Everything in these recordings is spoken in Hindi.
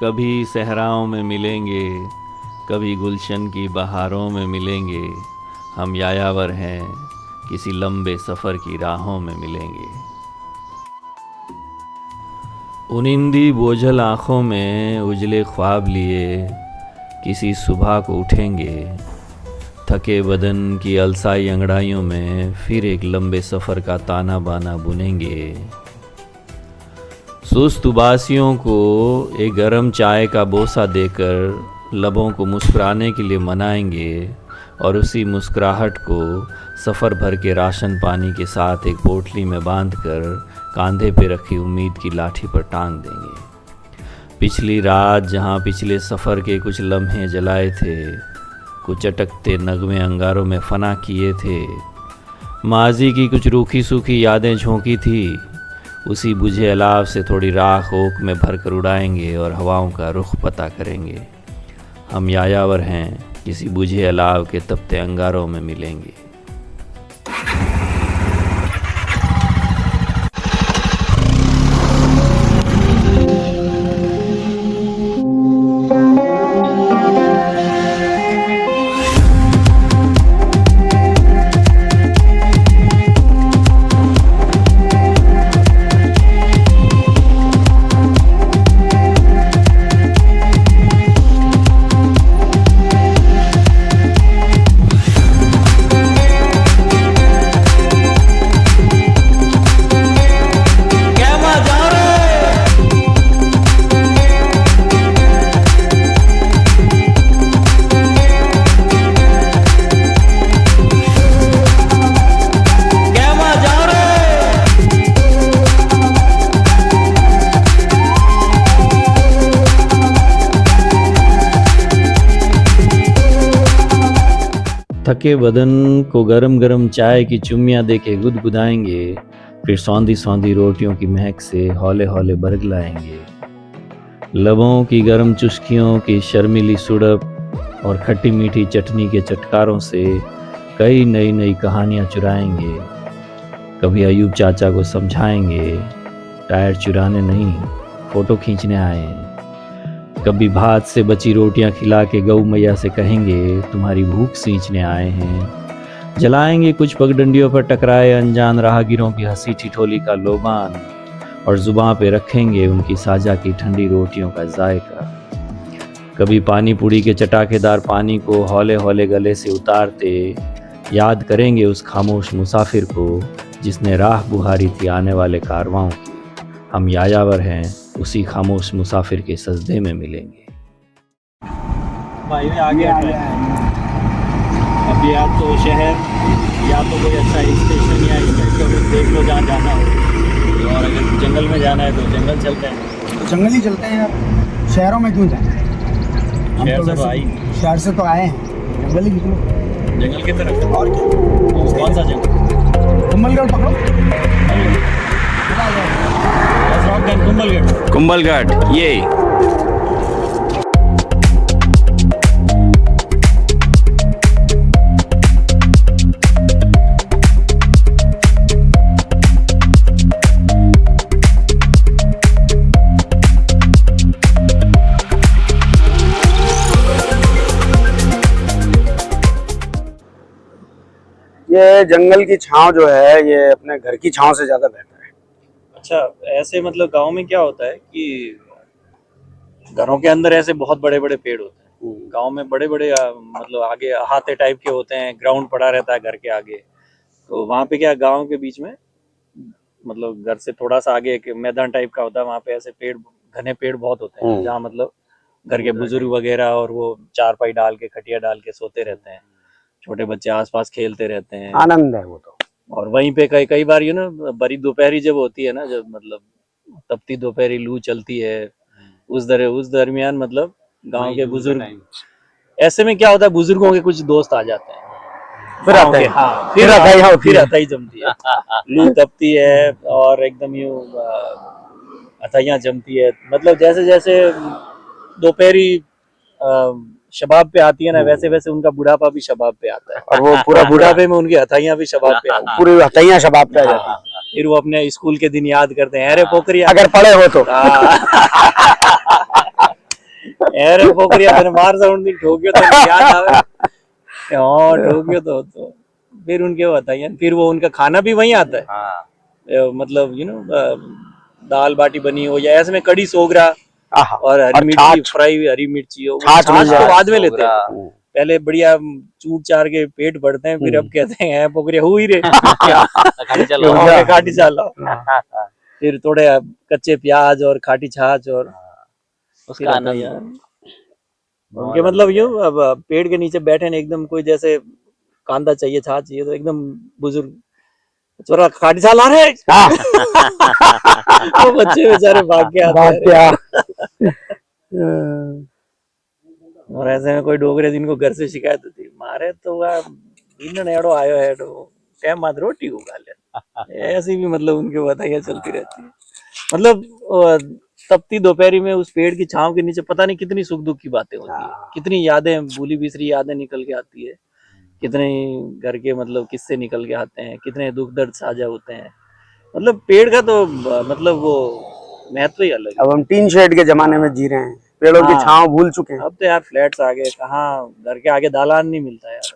कभी सहराओं में मिलेंगे, कभी गुलशन की बहारों में मिलेंगे। हम यायावर हैं, किसी लंबे सफ़र की राहों में मिलेंगे। उनिंदी बोझल आँखों में उजले ख्वाब लिए किसी सुबह को उठेंगे। थके बदन की अलसाई अंगड़ाइयों में फिर एक लंबे सफ़र का ताना बाना बुनेंगे। सुस्त उबासियों को एक गरम चाय का बोसा देकर लबों को मुस्कुराने के लिए मनाएंगे और उसी मुस्कुराहट को सफ़र भर के राशन पानी के साथ एक पोटली में बांधकर कांधे पे रखी उम्मीद की लाठी पर टांग देंगे। पिछली रात जहाँ पिछले सफ़र के कुछ लम्हे जलाए थे, कुछ अटकते नगमे अंगारों में फना किए थे, माजी की कुछ रूखी सूखी यादें झोंकी थी, उसी बुझे अलाव से थोड़ी राख ओक में भरकर उड़ाएंगे और हवाओं का रुख पता करेंगे। हम यायावर हैं, किसी बुझे अलाव के तपते अंगारों में मिलेंगे। थके बदन को गरम गरम चाय की चुम्मियाँ देके गुदगुदाएंगे, फिर सौंधी सौंधी रोटियों की महक से हौले हौले बरगलाएंगे। लबों की गरम चुस्कियों की शर्मीली सुड़प और खट्टी मीठी चटनी के चटकारों से कई नई नई कहानियाँ चुराएंगे। कभी अयूब चाचा को समझाएंगे, टायर चुराने नहीं, फ़ोटो खींचने आए हैं। कभी भात से बची रोटियां खिला के गऊ मैया से कहेंगे, तुम्हारी भूख सींचने आए हैं। जलाएंगे कुछ पगडंडियों पर टकराए अनजान राहगीरों की हंसी ठिठोली का लोबान और जुबां पे रखेंगे उनकी साझा की ठंडी रोटियों का जायका। कभी पानी पूड़ी के चटाकेदार पानी को हौले हौले गले से उतारते याद करेंगे उस खामोश मुसाफिर को जिसने राह बुहारी थी आने वाले कारवां की। हम यायावर हैं, उसी खामोश मुसाफिर के सजदे में मिलेंगे। भाई आ गया अब या तो शहर या तो कोई अच्छा हिल स्टेशन या इसका कुछ देख लो जहाँ जाना हो, और अगर जंगल में जाना है तो जंगल चलते हैं। तो जंगल ही चलते हैं यार, शहरों में क्यों जाए? शहर से तो आए हैं, जंगल ही निकलो। जंगल की तरफ और क्या? कौन सा जंगल? कुंभलगढ़ पकड़ो। कुंभलगढ़ कुंभलगढ़ ये जंगल की छांव जो है ये अपने घर की छांव से ज्यादा बेहतर है। अच्छा, ऐसे मतलब गांव में क्या होता है कि घरों के अंदर ऐसे बहुत बड़े बड़े पेड़ होते हैं। गांव में बड़े बड़े मतलब आगे अहाते टाइप के होते हैं, ग्राउंड पड़ा रहता है घर के आगे। तो वहाँ पे क्या गांव के बीच में मतलब घर से थोड़ा सा आगे एक मैदान टाइप का होता है, वहाँ पे ऐसे पेड़ घने पेड़ बहुत होते हैं जहाँ मतलब घर के बुजुर्ग वगैरह और वो चारपाई डाल के खटिया डाल के सोते रहते हैं। छोटे बच्चे आसपास खेलते रहते हैं, आनंद है वो तो। और वहीं पे कई कई बार बड़ी दोपहरी जब होती है ना, जब मतलब तपती दोपहरी लू चलती है, उस दरमियान मतलब गांव के बुजुर्ग, ऐसे में क्या होता है बुजुर्गों के कुछ दोस्त आ जाते हैं, फिर आता है, हाँ फिर अथाई जमती है। लू तपती है और एकदम यूं अथाइयाँ जमती है। मतलब जैसे जैसे दोपहरी शबाब पे आती है ना, वैसे वैसे उनका बुढ़ापा भी शबाब पे आता है, और वो पूरा बुढ़ापे में उनकी हथाइयाँ भी शबाब पे आती है। पूरी हथैयां शबाब पे आ जाती हैं। फिर वो अपने स्कूल के दिन याद करते हैं, अरे पोखरिया अगर पढ़े हो तो। अरे पोखरिया तेरे मार साउंड नहीं ठोक्यो तो याद आवे हाँ ठोक्यो तो फिर उनके बताइए फिर वो उनका खाना भी वहीं आता है हाँ मतलब दाल बाटी बनी हो या ऐसे में कड़ी सोगरा आहा, और हरी मिर्ची छाछ। फ्राई हुई हरी मिर्ची हो वो छाछ मिल छाछ तो जाए, बाद में लेते हैं सोगरा। पहले बढ़िया चूर चार के पेट भरते हैं फिर अब कहते हैं पोखरिया हुई रे खाटी चालो फिर थोड़े कच्चे प्याज और खाटी छाछ और उसका आनंद यार उनके मतलब यूं अब पेड़ के नीचे बैठे ना एकदम कोई जैसे कांदा चाहिए छाछ चाहिए तो एकदम बुजुर्ग चोरा खाटी छाछ ला रहे वो बच्चे बेचारे भाग के आते हैं और ऐसे में कोई डोगरे जिनको घर से शिकायत होती मारे तो इन एड़ो आयो है तो टाइम मत रोटी उगा ले ऐसी भी मतलब उनके बताइए चलती रहती है मतलब तपती दोपहरी में उस पेड़ की छांव के नीचे पता नहीं कितनी सुख दुख की बातें होती है कितनी यादें भूली बिसरी यादें निकल के आती है कितने घर के मतलब किस्से निकल के आते हैं कितने दुख दर्द साझा होते हैं मतलब पेड़ का तो मतलब वो महत्व ही अलग है अब हम टीन शेड के जमाने में जी रहे हैं पेड़ों की हाँ। छांव भूल चुके हैं अब तो यार फ्लैट्स आ गए कहाँ घर के आगे दालान नहीं मिलता यार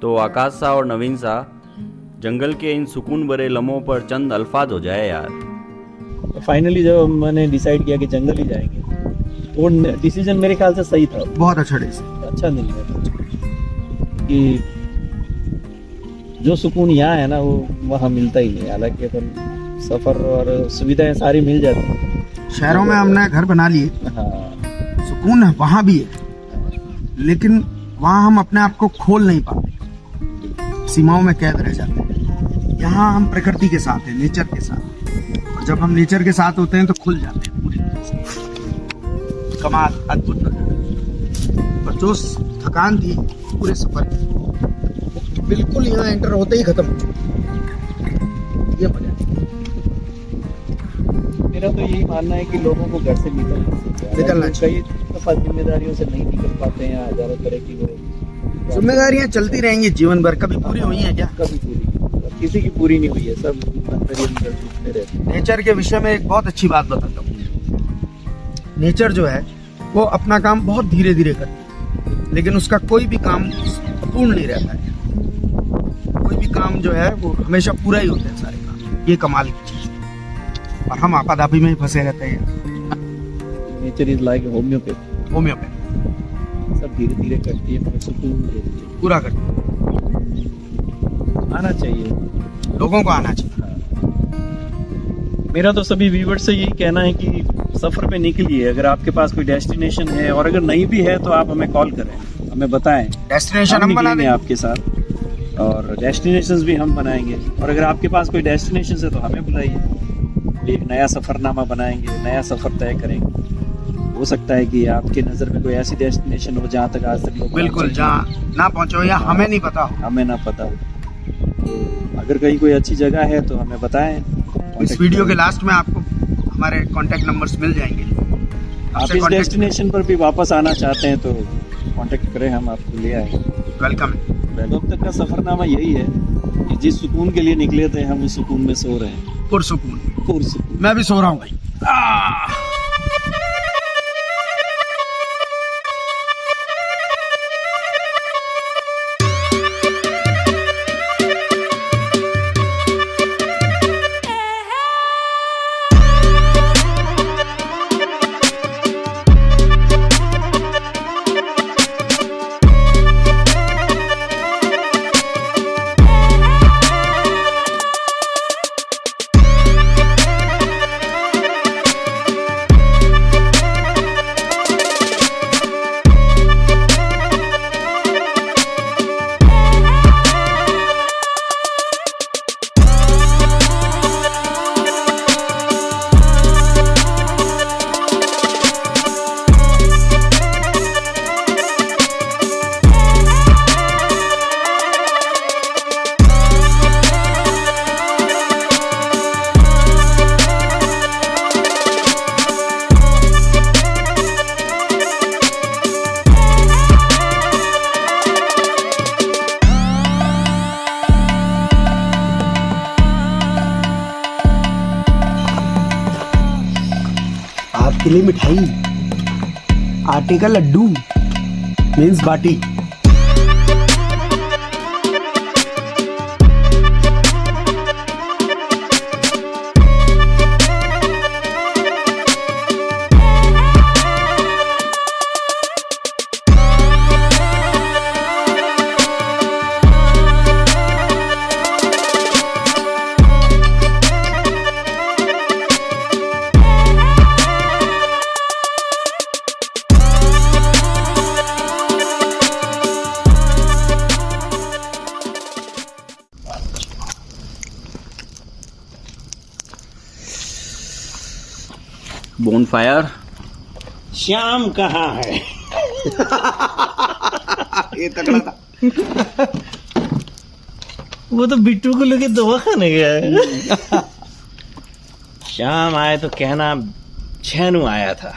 तो आकाश सा और नवीन सा जंगल के इन सुकून भरे लम्हों पर चंद अल्फाज हो जाए यार। फाइनली जब मैंने डिसाइड किया कि जंगल ही जाएंगे वो डिसीजन मेरे ख्याल से सही था बहुत अच्छा डिसीजन अच्छा निर्णय था कि जो सुकून यहाँ है ना वो वहाँ मिलता ही नहीं हालांकि अपन सफर और सुविधाएं सारी मिल जाती हैं शहरों में हमने घर बना लिए हाँ सुकून है वहाँ भी है लेकिन वहाँ हम अपने आप को खोल नहीं पाते सीमाओं में कैद रह जाते हैं यहाँ हम प्रकृति के साथ हैं नेचर के साथ और जब हम नेचर के साथ होते हैं तो खुल जाते हैं पूरी तरह से कमाल अद्भुत नजारा और जो थकान थी पूरे सफर की बिल्कुल यहाँ एंटर होते ही खत्म हो चुकी ये मजा मेरा तो यही मानना है कि लोगों को घर से निकलना चाहिए दफा जिम्मेदारियों से नहीं निकल पाते हैं हजारों तरह की वो जिम्मेदारियां चलती रहेंगी जीवन भर कभी पूरी हुई है क्या कभी पूरी किसी की पूरी नहीं हुई है सब अंदर ही अंदर टूटते रहते हैं नेचर के विषय में एक बहुत अच्छी बात बताता हूँ नेचर जो है वो अपना काम बहुत धीरे धीरे करती है लेकिन उसका कोई भी काम अपूर्ण नहीं रहता है कोई भी काम जो है वो हमेशा पूरा ही होता है सारे काम ये कमाल की चीज है और हम आपाधापी में ही फंसे रहते हैं nature is like homeopathy homeopathy सब धीरे धीरे करती है हमें सुकून देती है पूरा करते आना चाहिए लोगों को आना चाहिए मेरा तो सभी व्यूअर्स से यही कहना है कि सफर पे निकलिए अगर आपके पास कोई डेस्टिनेशन है और अगर नहीं भी है तो आप हमें कॉल करें हमें बताएं डेस्टिनेशन हम बना निकलेंगे देंगे आपके साथ और डेस्टिनेशंस भी हम बनाएंगे और अगर आपके पास कोई डेस्टिनेशन है तो हमें बुलाइए एक नया सफ़रनामा बनाएंगे, नया सफ़र तय करेंगे। हो सकता है कि आपकी नज़र में कोई ऐसी डेस्टिनेशन हो जहाँ तक आज तक लोग बिल्कुल, जहाँ ना पहुंचो या हमें नहीं पता हो। हमें ना पता हो। तो अगर कहीं कोई अच्छी जगह है तो हमें बताएं। इस वीडियो के लास्ट में आपको हमारे कांटेक्ट नंबर्स मिल जाएंगे। आप हमसे इस contact- डेस्टिनेशन पर भी वापस आना चाहते हैं तो कांटेक्ट करें, हम आपको ले आएंगे। वेलकम है। अब तक का सफ़रनामा यही है कि जिस सुकून के लिए निकले थे हम उस सुकून में सो रहे हैं। पुरसुकून। पुरसुकून। मैं भी सो रहा हूँ भाई। आपके लिए मिठाई, आटे का लड्डू मीन्स बाटी। बोनफायर। श्याम कहाँ है? ये तगड़ा था। वो तो बिट्टू को लेके दवा खाने गया है। श्याम आए तो कहना छेनू आया था।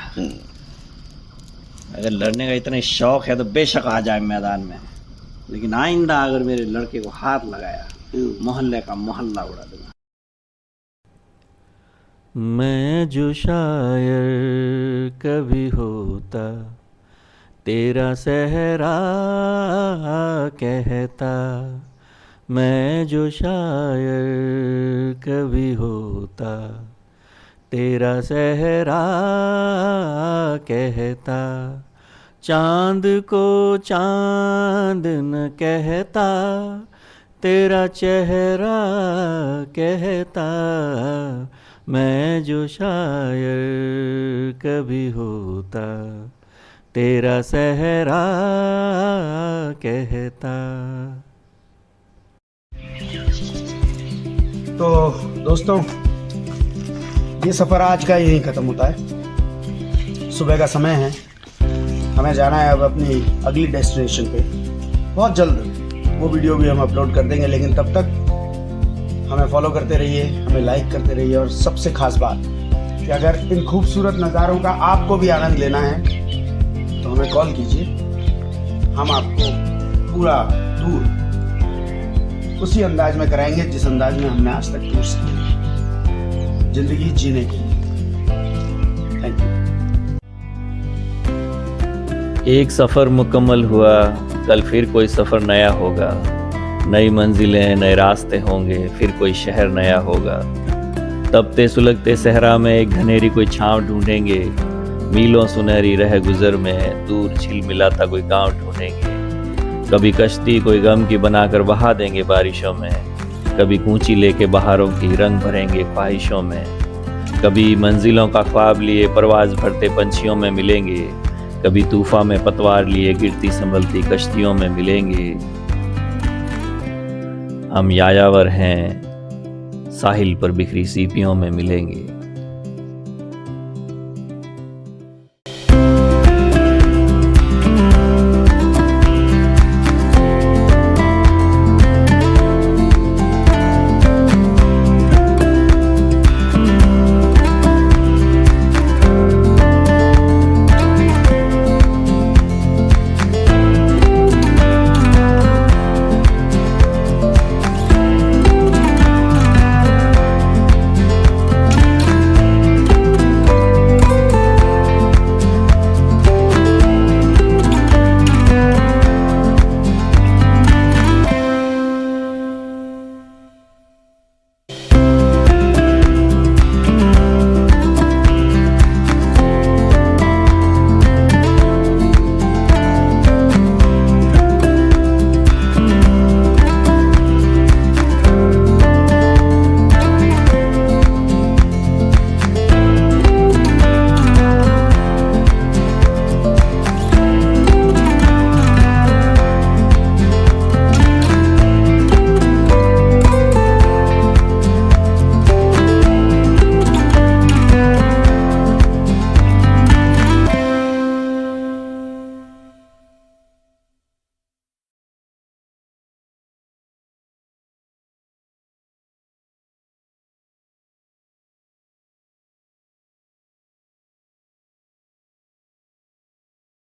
अगर लड़ने का इतना शौक है तो बेशक आ जाए मैदान में, लेकिन आइंदा अगर मेरे लड़के को हाथ लगाया मोहल्ले का मोहल्ला उड़ा दूंगा। मैं जो शायर कभी होता, तेरा सहरा कहता। मैं जो शायर कभी होता, तेरा सहरा कहता। चांद को चांद न कहता, तेरा चेहरा कहता। मैं जो शायर कभी होता, तेरा सहरा कहता। तो दोस्तों, ये सफ़र आज का यहीं ख़त्म होता है। सुबह का समय है, हमें जाना है अब अपनी अगली डेस्टिनेशन पे। बहुत जल्द वो वीडियो भी हम अपलोड कर देंगे, लेकिन तब तक हमें फॉलो करते रहिए, हमें लाइक करते रहिए। और सबसे खास बात कि अगर इन खूबसूरत नज़ारों का आपको भी आनंद लेना है तो हमें कॉल कीजिए। हम आपको पूरा टूर उसी अंदाज में कराएंगे जिस अंदाज में हमने आज तक टूर्स किए जिंदगी जीने के लिए। Thank you. एक सफ़र मुकम्मल हुआ, कल फिर कोई सफ़र नया होगा। नई मंजिलें, नए रास्ते होंगे, फिर कोई शहर नया होगा। तपते सुलगते सहरा में एक घनेरी कोई छांव ढूंढेंगे। मीलों सुनहरी रह गुजर में दूर झिलमिलाता कोई गांव ढूंढेंगे। कभी कश्ती कोई गम की बनाकर बहा देंगे बारिशों में। कभी कूंची लेके बहारों की रंग भरेंगे ख्वाहिशों में। कभी मंजिलों का ख्वाब लिए परवाज भरते पंछियों में मिलेंगे। कभी तूफान में पतवार लिए गिरती संभलती कश्तियों में मिलेंगे। हम यायावर हैं, साहिल पर बिखरी सीपियों में मिलेंगे।